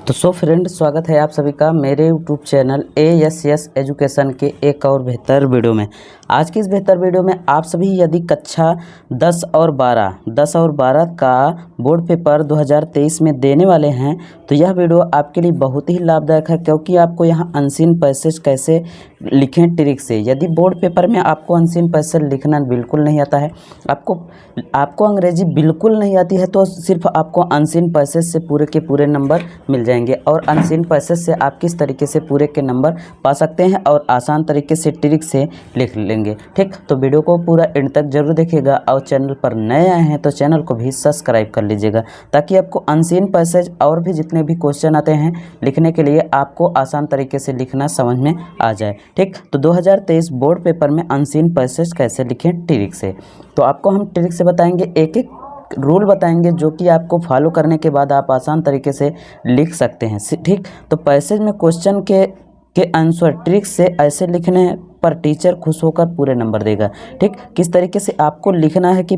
तो so friend, स्वागत है आप सभी का मेरे यूट्यूब चैनल ASS एजुकेशन के एक और बेहतर वीडियो में। आज की इस बेहतर वीडियो में आप सभी यदि कक्षा 10 और 12 का बोर्ड पेपर 2023 में देने वाले हैं तो यह वीडियो आपके लिए बहुत ही लाभदायक है, क्योंकि आपको यहाँ अनसीन पैसेज कैसे लिखें ट्रिक से। यदि बोर्ड पेपर में आपको अनसीन पैसेज लिखना बिल्कुल नहीं आता है, आपको अंग्रेजी बिल्कुल नहीं आती है, तो सिर्फ आपको अनसीन पैसेज से पूरे के पूरे नंबर मिल जाएंगे। और अनसीन पैसेज से आप किस तरीके से पूरे के नंबर पा सकते हैं और आसान तरीके से ट्रिक से लिख लेंगे। ठीक, तो वीडियो को पूरा एंड तक जरूर देखिएगा और चैनल पर नए आए हैं तो चैनल को भी सब्सक्राइब कर लीजिएगा, ताकि आपको अनसीन पैसेज और भी जितने भी क्वेश्चन आते हैं लिखने के लिए आपको आसान तरीके से लिखना समझ में आ जाए। ठीक, तो 2023 बोर्ड पेपर में अनसीन पैसेज कैसे लिखें ट्रिक से, तो आपको हम ट्रिक से बताएंगे, एक एक रूल बताएंगे जो कि आपको फॉलो करने के बाद आप आसान तरीके से लिख सकते हैं। ठीक, तो पैसेज में क्वेश्चन के आंसर ट्रिक से ऐसे लिखने पर टीचर खुश होकर पूरे नंबर देगा। ठीक, किस तरीके से आपको लिखना है कि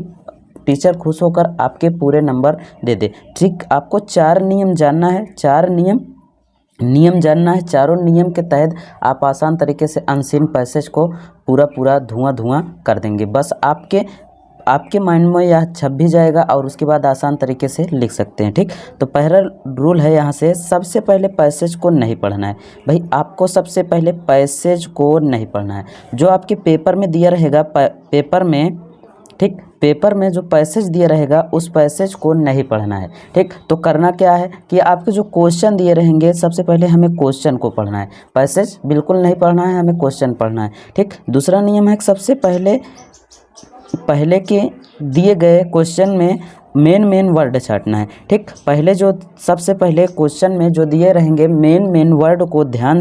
टीचर खुश होकर आपके पूरे नंबर दे दे। ठीक, आपको 4 नियम जानना है, 4 नियम जानना है। चारों नियम के तहत आप आसान तरीके से अनसीन पैसेज को पूरा धुआं कर देंगे। बस आपके माइंड में यह छप भी जाएगा और उसके बाद आसान तरीके से लिख सकते हैं। ठीक, तो पहला रूल है यहाँ से, सबसे पहले पैसेज को नहीं पढ़ना है। भाई, आपको सबसे पहले पैसेज को नहीं पढ़ना है। जो आपके पेपर में दिया रहेगा, पेपर में जो पैसेज दिया रहेगा उस पैसेज को नहीं पढ़ना है। ठीक, तो करना क्या है कि आपके जो क्वेश्चन दिए रहेंगे सबसे पहले हमें क्वेश्चन को पढ़ना है, पैसेज बिल्कुल नहीं पढ़ना है, हमें क्वेश्चन पढ़ना है। ठीक, दूसरा नियम है कि सबसे पहले के दिए गए क्वेश्चन में मेन वर्ड छांटना है। ठीक, सबसे पहले क्वेश्चन में जो दिए रहेंगे मेन वर्ड को ध्यान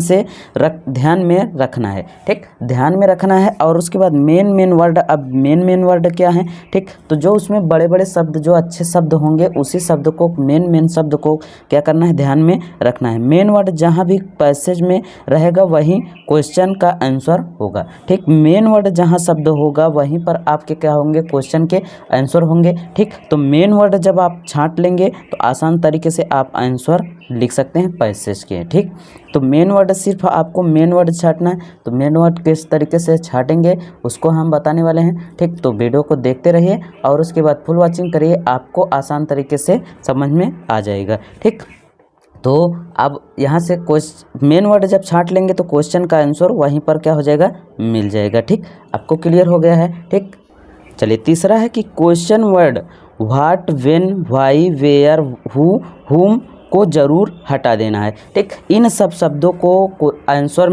में रखना है। ठीक, ध्यान में रखना है और उसके बाद मेन वर्ड। अब मेन वर्ड क्या है? ठीक, तो जो उसमें बड़े शब्द, जो अच्छे शब्द होंगे उसी शब्द को, मेन शब्द को क्या करना है? ध्यान में रखना है। मेन वर्ड जहाँ भी पैसेज में रहेगा वहीं क्वेश्चन का आंसर होगा। ठीक, मेन वर्ड जहाँ शब्द होगा वहीं पर आपके क्या होंगे? क्वेश्चन के आंसर होंगे। ठीक, तो मेन वर्ड जब आप छांट लेंगे तो आसान तरीके से आप आंसर लिख सकते हैं पैसेज के। ठीक, तो मेन वर्ड, सिर्फ आपको मेन वर्ड छांटना है। तो मेन वर्ड किस तरीके से छांटेंगे उसको हम बताने वाले हैं। ठीक, तो वीडियो को देखते रहिए और उसके बाद फुल वॉचिंग करिए, आपको आसान तरीके से समझ में आ जाएगा। ठीक, तो अब यहाँ से मेन वर्ड जब छांट लेंगे तो क्वेश्चन का आंसर वहीं पर क्या हो जाएगा? मिल जाएगा। ठीक, आपको क्लियर हो गया है? ठीक, चलिए तीसरा है कि question word what, when, why, where, whom को जरूर हटा देना है। ठीक, इन सब शब्दों को आंसर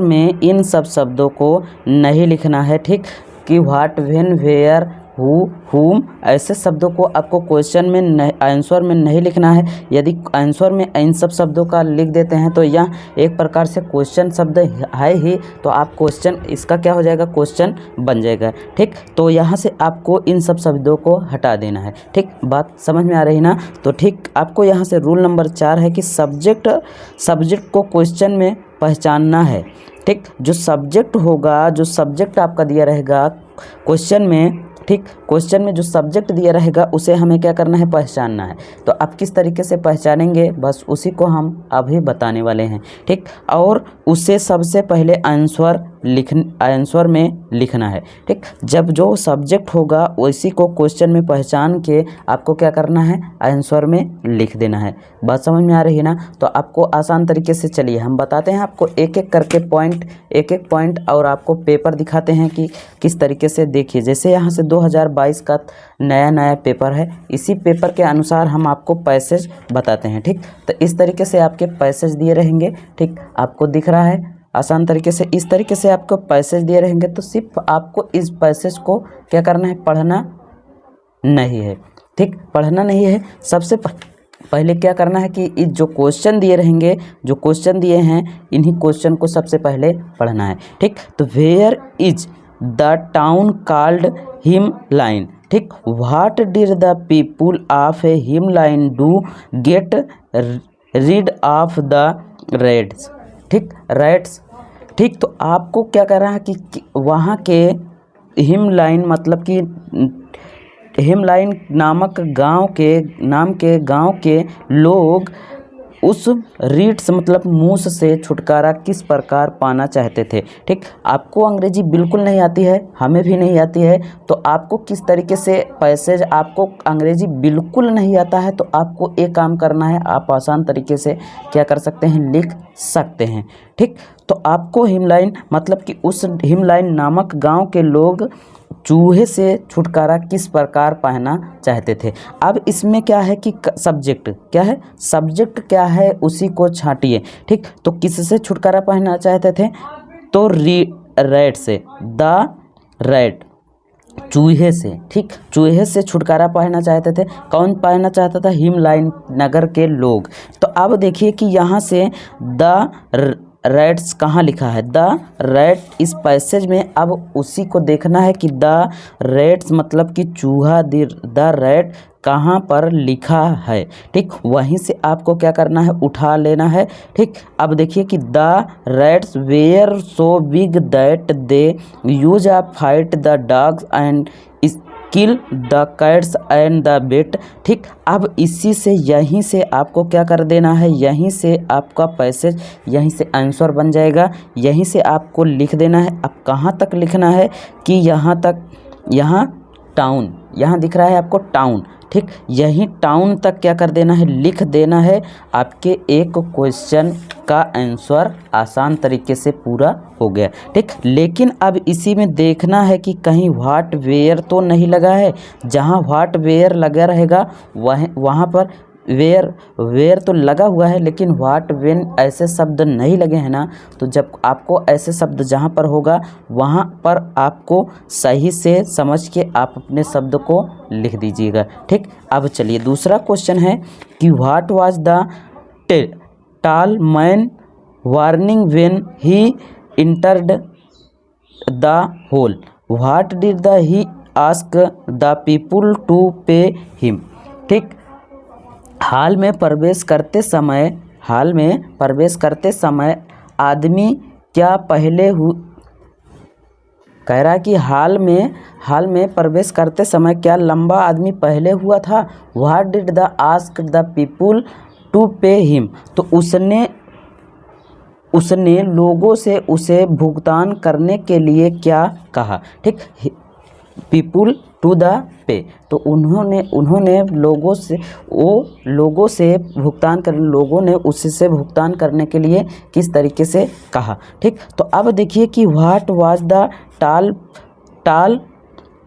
में इन सब शब्दों को नहीं लिखना है। ठीक, कि व्हाट, व्हेन, वेयर, हुम ऐसे शब्दों को आपको क्वेश्चन में आंसर में नहीं लिखना है। यदि आंसर में इन सब शब्दों का लिख देते हैं तो यह एक प्रकार से क्वेश्चन शब्द है ही, तो आप क्वेश्चन, इसका क्या हो जाएगा? क्वेश्चन बन जाएगा। ठीक, तो यहाँ से आपको इन सब शब्दों को हटा देना है। ठीक, बात समझ में आ रही ना? तो ठीक, आपको यहाँ से रूल नंबर 4 है कि सब्जेक्ट को क्वेश्चन में पहचानना है। ठीक, जो सब्जेक्ट आपका दिया रहेगा क्वेश्चन में, ठीक, क्वेश्चन में जो सब्जेक्ट दिया रहेगा उसे हमें क्या करना है? पहचानना है। तो आप किस तरीके से पहचानेंगे बस उसी को हम अभी बताने वाले हैं। ठीक, और उसे सबसे पहले आंसर में लिखना है। ठीक, जब जो सब्जेक्ट होगा उसी को क्वेश्चन में पहचान के आपको क्या करना है? आंसर में लिख देना है। बात समझ में आ रही है ना? तो आपको आसान तरीके से, चलिए हम बताते हैं आपको एक एक करके एक पॉइंट और आपको पेपर दिखाते हैं कि किस तरीके से। देखिए, जैसे यहाँ से 2022 का नया पेपर है, इसी पेपर के अनुसार हम आपको पैसेज बताते हैं। ठीक, तो इस तरीके से आपके पैसेज दिए रहेंगे। ठीक, आपको दिख रहा है आसान तरीके से, इस तरीके से आपको पैसेज दिए रहेंगे। तो सिर्फ आपको इस पैसेज को क्या करना है? पढ़ना नहीं है। ठीक, पढ़ना नहीं है। सबसे पहले क्या करना है कि जो क्वेश्चन दिए रहेंगे, जो क्वेश्चन दिए हैं, इन्हीं क्वेश्चन को सबसे पहले पढ़ना है। ठीक, तो where is the town called Hamelin. ठीक, what did the people of a Hamelin do get rid of the rats. ठीक, रेड्स। ठीक, तो आपको क्या करना है कि वहाँ के हिमलाइन, मतलब कि हिमलाइन नाम के गांव के लोग उस रीट्स मतलब मूस से छुटकारा किस प्रकार पाना चाहते थे। ठीक, आपको अंग्रेजी बिल्कुल नहीं आती है, हमें भी नहीं आती है, तो आपको किस तरीके से पैसेज, आपको अंग्रेजी बिल्कुल नहीं आता है तो आपको एक काम करना है, आप आसान तरीके से क्या कर सकते हैं, लिख सकते हैं। ठीक, तो आपको हिमलाइन मतलब कि उस हिमलाइन नामक गांव के लोग चूहे से छुटकारा किस प्रकार पाना चाहते थे। अब इसमें क्या है कि सब्जेक्ट क्या है, सब्जेक्ट क्या है उसी को छांटिए। ठीक, तो किससे छुटकारा पाना चाहते थे, तो रैट से, द रैट, चूहे से। ठीक, चूहे से छुटकारा पाना चाहते थे। कौन पाना चाहता था, हिमलाइन नगर के लोग। तो अब देखिए कि यहाँ से द रैट्स कहाँ लिखा है, द रैट इस पैसेज में। अब उसी को देखना है कि द रैट्स मतलब कि चूहा, द रैट कहाँ पर लिखा है। ठीक, वहीं से आपको क्या करना है, उठा लेना है। ठीक, अब देखिए कि the rats were so big that they use a fight the dogs and kill the cats and the bet. ठीक, अब इसी से, यहीं से आपको क्या कर देना है, यहीं से आपका पैसेज, यहीं से आंसर बन जाएगा, यहीं से आपको लिख देना है। अब कहाँ तक लिखना है कि यहाँ तक, यहाँ टाउन, यहाँ दिख रहा है आपको टाउन। ठीक, यही टाउन तक क्या कर देना है, लिख देना है। आपके एक क्वेश्चन का आंसर आसान तरीके से पूरा हो गया। ठीक, लेकिन अब इसी में देखना है कि कहीं व्हाट वेयर तो नहीं लगा है। जहाँ व्हाट वेयर लगा रहेगा वहाँ पर वेयर तो लगा हुआ है, लेकिन व्हाट वेन ऐसे शब्द नहीं लगे हैं ना। तो जब आपको ऐसे शब्द जहाँ पर होगा वहाँ पर आपको सही से समझ के आप अपने शब्द को लिख दीजिएगा। ठीक, अब चलिए दूसरा क्वेश्चन है कि what was the tall man warning when he entered the hall, what did the he ask the people to pay him. ठीक, हाल में प्रवेश करते समय आदमी क्या पहले कह रहा है कि हाल में प्रवेश करते समय क्या लंबा आदमी पहले हुआ था। What did the ask the people to pay him, तो उसने लोगों से उसे भुगतान करने के लिए क्या कहा। ठीक, पीपुल टू द पे, तो उन्होंने लोगों ने उससे भुगतान करने के लिए किस तरीके से कहा। ठीक, तो अब देखिए कि what was the tall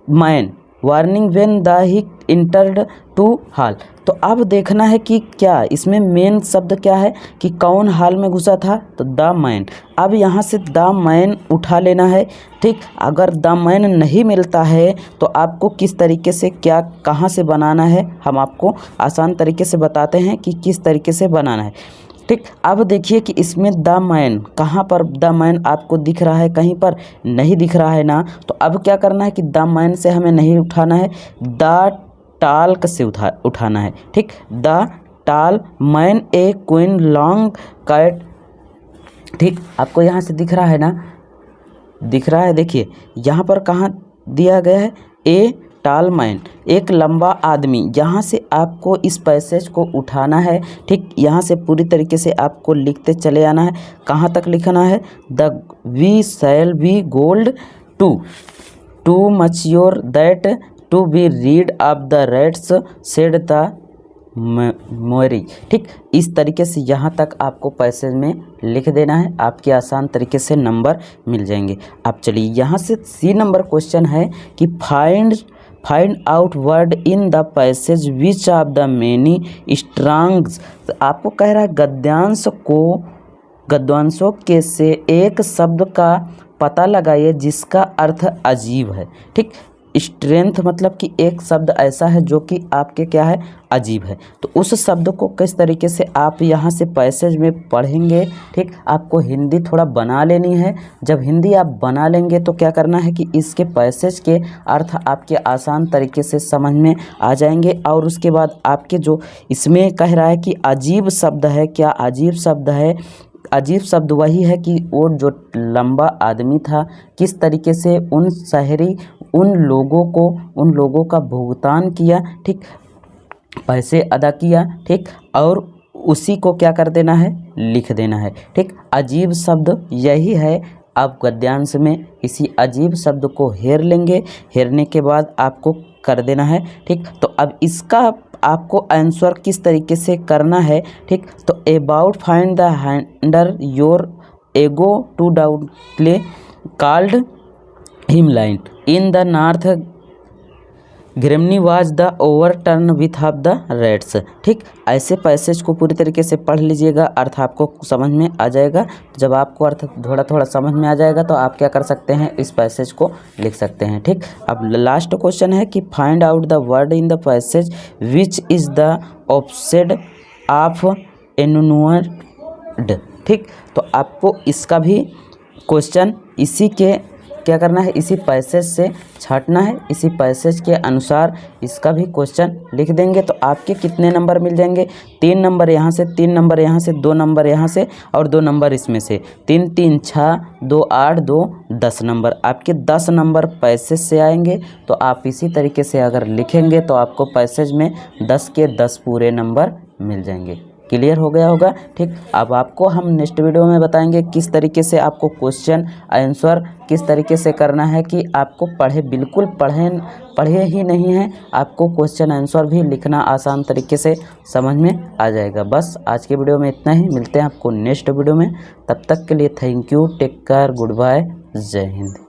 man warning when the he entered to hall. तो अब देखना है कि क्या इसमें मेन शब्द क्या है कि कौन हाल में घुसा था, तो द मैन। अब यहाँ से द मैन उठा लेना है। ठीक, अगर द मैन नहीं मिलता है तो आपको किस तरीके से, क्या कहाँ से बनाना है, हम आपको आसान तरीके से बताते हैं कि किस तरीके से बनाना है। ठीक, अब देखिए कि इसमें द मैन, कहाँ पर द मैन आपको दिख रहा है, कहीं पर नहीं दिख रहा है ना। तो अब क्या करना है कि द मैन से हमें नहीं उठाना है, द टाल्क से उठाना है। ठीक, the tall man a queen long cat. ठीक, आपको यहाँ से दिख रहा है ना, दिख रहा है, देखिए यहाँ पर कहाँ दिया गया है, ए टाल मैन, एक लंबा आदमी। यहाँ से आपको इस पैसेज को उठाना है। ठीक, यहाँ से पूरी तरीके से आपको लिखते चले आना है। कहाँ तक लिखना है, the we shall be gold to mature that to be rid of the rats said the mayor. ठीक, इस तरीके से यहाँ तक आपको पैसेज में लिख देना है, आपके आसान तरीके से नंबर मिल जाएंगे। अब चलिए यहाँ से सी नंबर क्वेश्चन है कि find out word in the passage which of the many strongs. आपको कह रहा है गद्यांशों के से एक शब्द का पता लगाइए जिसका अर्थ अजीब है। ठीक, स्ट्रेंथ मतलब कि एक शब्द ऐसा है जो कि आपके क्या है, अजीब है। तो उस शब्द को किस तरीके से आप यहाँ से पैसेज में पढ़ेंगे। ठीक, आपको हिंदी थोड़ा बना लेनी है। जब हिंदी आप बना लेंगे तो क्या करना है कि इसके पैसेज के अर्थ आपके आसान तरीके से समझ में आ जाएंगे। और उसके बाद आपके जो इसमें कह रहा है कि अजीब शब्द है, क्या अजीब शब्द है, अजीब शब्द वही है कि वो जो लंबा आदमी था किस तरीके से उन लोगों का भुगतान किया। ठीक, पैसे अदा किया। ठीक, और उसी को क्या कर देना है, लिख देना है। ठीक, अजीब शब्द यही है। आप गद्यांश में इसी अजीब शब्द को हेर लेंगे, हेरने के बाद आपको कर देना है। ठीक, तो अब इसका आपको आंसर किस तरीके से करना है। ठीक, तो about find the hundred year ago to town called Hamelin in the north Germany was the over turn with of the rats. ठीक, ऐसे पैसेज को पूरी तरीके से पढ़ लीजिएगा, अर्थ आपको समझ में आ जाएगा। जब आपको अर्थ थोड़ा थोड़ा समझ में आ जाएगा तो आप क्या कर सकते हैं, इस पैसेज को लिख सकते हैं। ठीक, अब लास्ट क्वेश्चन है कि find out the word in the passage which is the opposite of inward. ठीक, तो आपको इसका भी क्वेश्चन इसी के क्या करना है, इसी पैसेज से छांटना है। इसी पैसेज के अनुसार इसका भी क्वेश्चन लिख देंगे तो आपके कितने नंबर मिल जाएंगे, 3 नंबर यहाँ से, 3 नंबर यहाँ से, 2 नंबर यहाँ से और 2 नंबर इसमें से। 3 3 6 2 8 2 10 नंबर, आपके 10 नंबर पैसेज से आएंगे। तो आप इसी तरीके से अगर लिखेंगे तो आपको पैसेज में 10 के 10 पूरे नंबर मिल जाएंगे। क्लियर हो गया होगा। ठीक, अब आपको हम नेक्स्ट वीडियो में बताएंगे किस तरीके से आपको क्वेश्चन आंसर किस तरीके से करना है कि आपको बिल्कुल पढ़े ही नहीं है, आपको क्वेश्चन आंसर भी लिखना आसान तरीके से समझ में आ जाएगा। बस आज के वीडियो में इतना ही, मिलते हैं आपको नेक्स्ट वीडियो में। तब तक के लिए thank you, take care, goodbye, जय हिंद।